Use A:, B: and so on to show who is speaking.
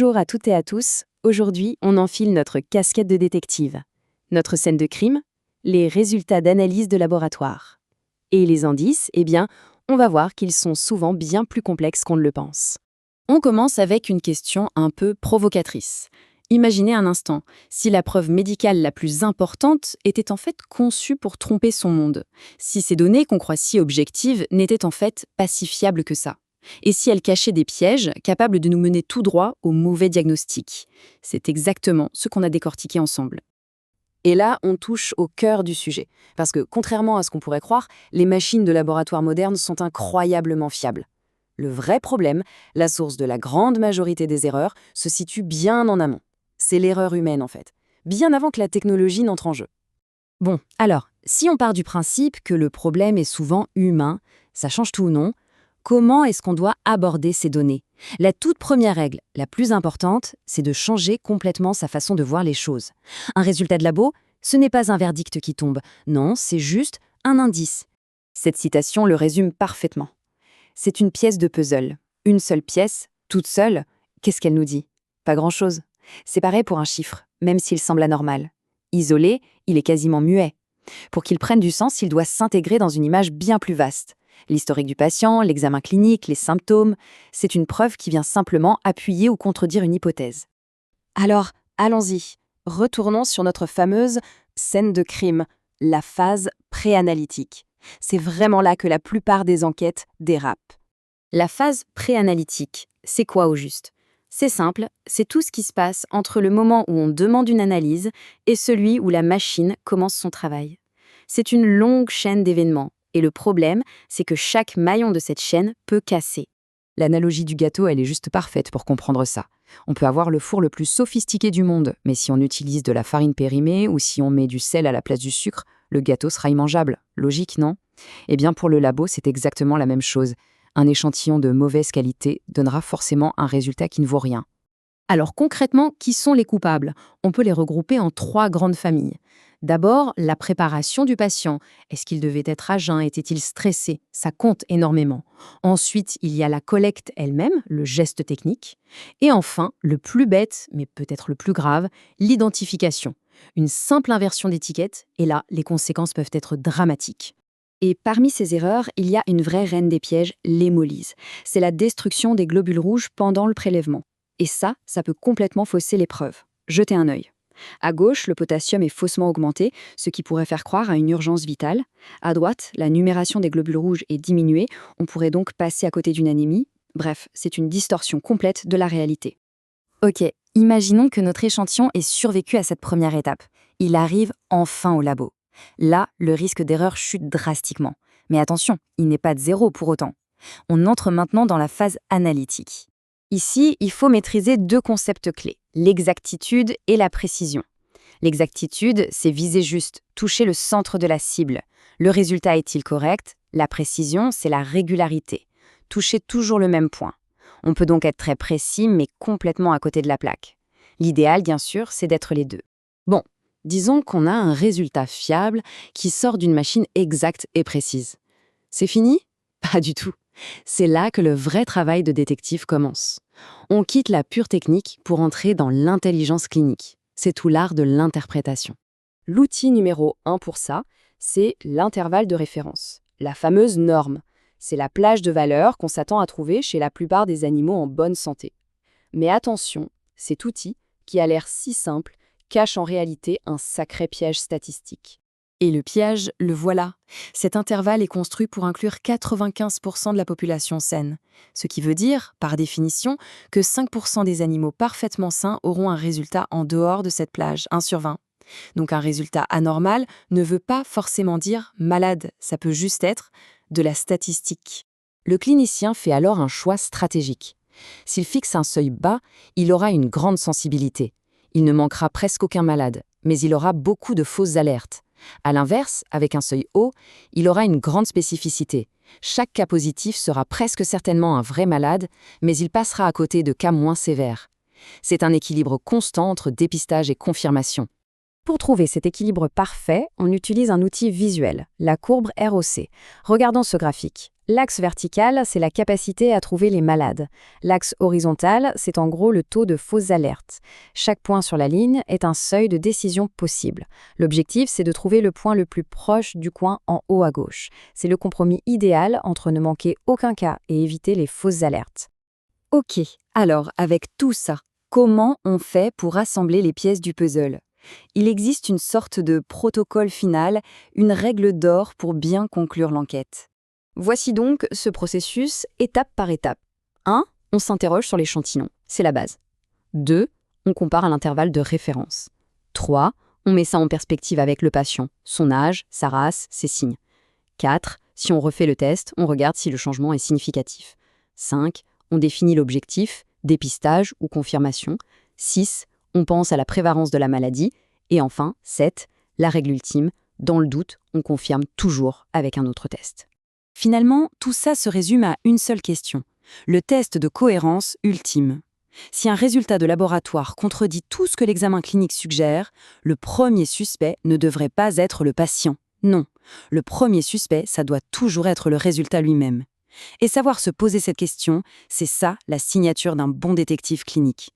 A: Bonjour à toutes et à tous. Aujourd'hui, on enfile notre casquette de détective. Notre scène de crime, les résultats d'analyse de laboratoire. Et les indices, on va voir qu'ils sont souvent bien plus complexes qu'on ne le pense. On commence avec une question un peu provocatrice. Imaginez un instant, si la preuve médicale la plus importante était en fait conçue pour tromper son monde, si ces données qu'on croit si objectives n'étaient en fait pas si fiables que ça. Et si elles cachaient des pièges capables de nous mener tout droit au mauvais diagnostic. C'est exactement ce qu'on a décortiqué ensemble. Et là, on touche au cœur du sujet. Parce que, contrairement à ce qu'on pourrait croire, les machines de laboratoire modernes sont incroyablement fiables. Le vrai problème, la source de la grande majorité des erreurs, se situe bien en amont. C'est l'erreur humaine, en fait. Bien avant que la technologie n'entre en jeu. Bon, alors, si on part du principe que le problème est souvent humain, ça change tout ou non? Comment est-ce qu'on doit aborder ces données? La toute première règle, la plus importante, c'est de changer complètement sa façon de voir les choses. Un résultat de labo, ce n'est pas un verdict qui tombe. Non, c'est juste un indice. Cette citation le résume parfaitement. C'est une pièce de puzzle. Une seule pièce, toute seule, qu'est-ce qu'elle nous dit? Pas grand-chose. C'est pareil pour un chiffre, même s'il semble anormal. Isolé, il est quasiment muet. Pour qu'il prenne du sens, il doit s'intégrer dans une image bien plus vaste. L'historique du patient, l'examen clinique, les symptômes, c'est une preuve qui vient simplement appuyer ou contredire une hypothèse. Alors, allons-y. Retournons sur notre fameuse scène de crime, la phase préanalytique. C'est vraiment là que la plupart des enquêtes dérapent. La phase préanalytique, c'est quoi au juste? C'est simple, c'est tout ce qui se passe entre le moment où on demande une analyse et celui où la machine commence son travail. C'est une longue chaîne d'événements. Et le problème, c'est que chaque maillon de cette chaîne peut casser. L'analogie du gâteau, elle est juste parfaite pour comprendre ça. On peut avoir le four le plus sophistiqué du monde, mais si on utilise de la farine périmée ou si on met du sel à la place du sucre, le gâteau sera immangeable. Logique, non? Eh bien, pour le labo, c'est exactement la même chose. Un échantillon de mauvaise qualité donnera forcément un résultat qui ne vaut rien. Alors concrètement, qui sont les coupables? On peut les regrouper en 3 grandes familles. D'abord, la préparation du patient. Est-ce qu'il devait être à jeun? Était-il stressé? Ça compte énormément. Ensuite, il y a la collecte elle-même, le geste technique. Et enfin, le plus bête, mais peut-être le plus grave, l'identification. Une simple inversion d'étiquette, et là, les conséquences peuvent être dramatiques. Et parmi ces erreurs, il y a une vraie reine des pièges, l'hémolyse. C'est la destruction des globules rouges pendant le prélèvement. Et ça peut complètement fausser les preuves. Jetez un œil. À gauche, le potassium est faussement augmenté, ce qui pourrait faire croire à une urgence vitale. À droite, la numération des globules rouges est diminuée, on pourrait donc passer à côté d'une anémie. Bref, c'est une distorsion complète de la réalité. Ok, imaginons que notre échantillon ait survécu à cette première étape. Il arrive enfin au labo. Là, le risque d'erreur chute drastiquement. Mais attention, il n'est pas de zéro pour autant. On entre maintenant dans la phase analytique. Ici, il faut maîtriser 2 concepts clés, l'exactitude et la précision. L'exactitude, c'est viser juste, toucher le centre de la cible. Le résultat est-il correct? La précision, c'est la régularité, toucher toujours le même point. On peut donc être très précis, mais complètement à côté de la plaque. L'idéal, bien sûr, c'est d'être les deux. Bon, disons qu'on a un résultat fiable qui sort d'une machine exacte et précise. C'est fini? Pas du tout. C'est là que le vrai travail de détective commence. On quitte la pure technique pour entrer dans l'intelligence clinique. C'est tout l'art de l'interprétation. L'outil numéro 1 pour ça, c'est l'intervalle de référence, la fameuse norme. C'est la plage de valeurs qu'on s'attend à trouver chez la plupart des animaux en bonne santé. Mais attention, cet outil, qui a l'air si simple, cache en réalité un sacré piège statistique. Et le piège, le voilà. Cet intervalle est construit pour inclure 95% de la population saine. Ce qui veut dire, par définition, que 5% des animaux parfaitement sains auront un résultat en dehors de cette plage, 1 sur 20. Donc un résultat anormal ne veut pas forcément dire malade, ça peut juste être de la statistique. Le clinicien fait alors un choix stratégique. S'il fixe un seuil bas, il aura une grande sensibilité. Il ne manquera presque aucun malade, mais il aura beaucoup de fausses alertes. À l'inverse, avec un seuil haut, il aura une grande spécificité. Chaque cas positif sera presque certainement un vrai malade, mais il passera à côté de cas moins sévères. C'est un équilibre constant entre dépistage et confirmation. Pour trouver cet équilibre parfait, on utilise un outil visuel, la courbe ROC. Regardons ce graphique.
B: L'axe vertical, c'est la capacité à trouver les malades. L'axe horizontal, c'est en gros le taux de fausses alertes. Chaque point sur la ligne est un seuil de décision possible. L'objectif, c'est de trouver le point le plus proche du coin en haut à gauche. C'est le compromis idéal entre ne manquer aucun cas et éviter les fausses alertes.
A: Ok, alors avec tout ça, comment on fait pour assembler les pièces du puzzle? Il existe une sorte de protocole final, une règle d'or pour bien conclure l'enquête. Voici donc ce processus étape par étape. 1. On s'interroge sur l'échantillon, c'est la base. 2. On compare à l'intervalle de référence. 3. On met ça en perspective avec le patient, son âge, sa race, ses signes. 4. Si on refait le test, on regarde si le changement est significatif. 5. On définit l'objectif, dépistage ou confirmation. 6. On pense à la prévalence de la maladie. Et enfin, 7. La règle ultime, dans le doute, on confirme toujours avec un autre test. Finalement, tout ça se résume à une seule question, le test de cohérence ultime. Si un résultat de laboratoire contredit tout ce que l'examen clinique suggère, le premier suspect ne devrait pas être le patient. Non, le premier suspect, ça doit toujours être le résultat lui-même. Et savoir se poser cette question, c'est ça la signature d'un bon détective clinique.